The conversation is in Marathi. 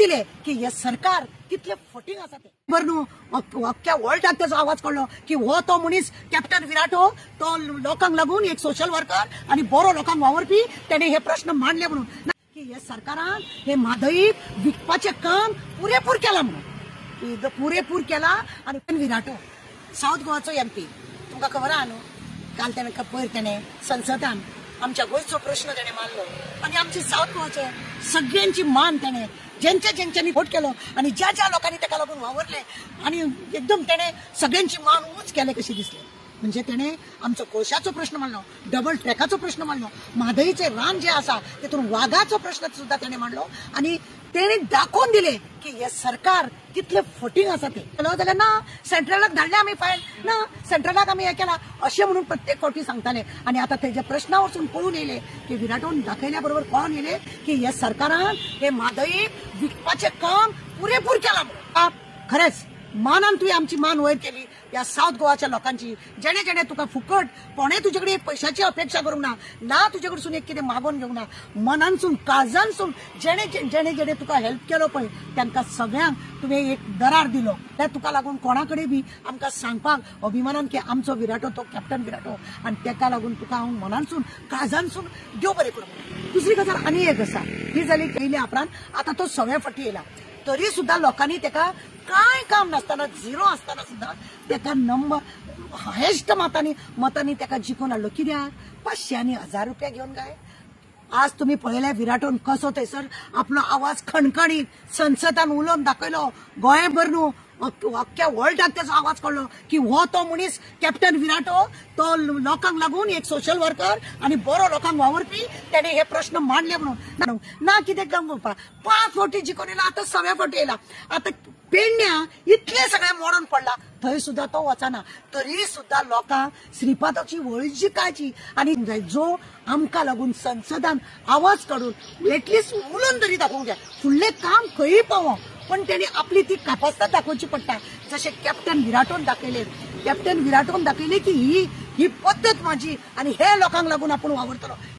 दिले की हे सरकार कितले फटींग आसा ते बरं न्हू अख्ख्या वर्ल्डाक तेजो आवाज कळलो की हो तो मनीस कॅप्टन विराट हो तो लोकांक लागून एक सोशल वर्कर आणि बरो लोकांक वावरपी त्याने हे प्रश्न मांडले म्हणून की हे सरकारान हे म्हादईक विकपाचे काम पुरेपूर केला म्हणून पुरेपूर केला आणि विराट हो साऊथ गोवाचो एमपी तुमकां खबर आहा न्हू काल ताणें पयर ताणें संसदान आमच्या गोंयचो प्रश्न ताणें मांडलो आणि आमची साऊथ गोवाचे सगळ्यांची मान ताणें ज्यांच्यांनी वोट केलो आणि ज्या ज्या लोकांनी ताका लागून वावरले आणि एकदम ताणें सगळ्यांची मान उंच केले कशी दिसले म्हणजे ताणें आमचो कोळशाचो प्रश्न मांडलो डबल ट्रॅकाचो प्रश्न मांडलो म्हादईचे रान जे आसा तेतून वाघाचो प्रश्न सुद्धा ताणें मांडलो आणि ताणें दाखोवन दिले की हे सरकार कितले फटींग आसा ते जाल्यार ना सेंट्रलाक धाडले आमी फायल ना सेंट्रलाक आमी हे केला अशें म्हणून प्रत्येक फावटी सांगताले आणि आता तेज्या प्रश्ना वचून पळून येयले की विराटोन दाखयल्या बरोबर कळून येयले की हे सरकारान हे म्हादईक विकपाचें काम पुरेपूर केलां खरेंच मानान तुवें आमची मान वयर केली या साऊथ गोवाच्या लोकांची जेणे जेणे तुका फुकट कोणे तुजे कडेन एक पैशाची अपेक्षा करूंक ना तुजे कडसून एक कितें मागून घेवंक ना मनानसून काळजानसून जेणे जेणे जेणे तुका हेल्प केलो पळय तांकां सगळ्यांक तुवें एक दरार दिलो त्या तुका लागून कोणा कडेन बी आमकां सांगपाक अभिमानान की आमचो विराटो तो कॅप्टन विराटो आणि ताका लागून तुका हांव मनानसून काळजानसून देव बरें करूं दुसरी गजाल आनी एक आसा ही जाली पयल्या उपरांत आतां तो सगळे फावटी येयला तरी सुद्धा लोकांनी ताका काय काम नासतना झिरो आसतना सुद्धा ताका नंबर हायेस्ट मतांनी ताका जिखून हाडलो कित्याक 500 आणि 1000 रुपया घेवन काय आज तुम्ही पळयल्या विराटोन कसो थंयसर आपलो आवाज खणखणीत संसदान उलोवन दाखयलो गोंयभर न्हू अख्ख्या वर्ल्डाक तेजो आवाज कळलो की हो तो मनीस कॅप्टन विराट हो तो लोकांक लागून एक सोशल वर्कर आणि बरो लोकांक वावरपी त्याने हे प्रश्न मांडले म्हणून ना कितें काम करपाक 5 फावटी जिखून येयला आता 6व्या फावटी येयला आता पेडण्या इतले सगळे मोडून पडला थंय सुद्धा तो वचना तरी सुद्धा लोकांक श्रीपादाची व्हडलीशी काळजी आणि जो आमकां लागून संसदान आवाज काडून एटलिस्ट उलोवन तरी दाखोवंक जाय फुडलें काम खंयी पावो पण तेणी आपली ती कापासता दाखोवची पडटा जशें कॅप्टन विराटोन दाखयले की ही पद्दत माझी आणि हे लोकांक लागून आपूण वावरतलो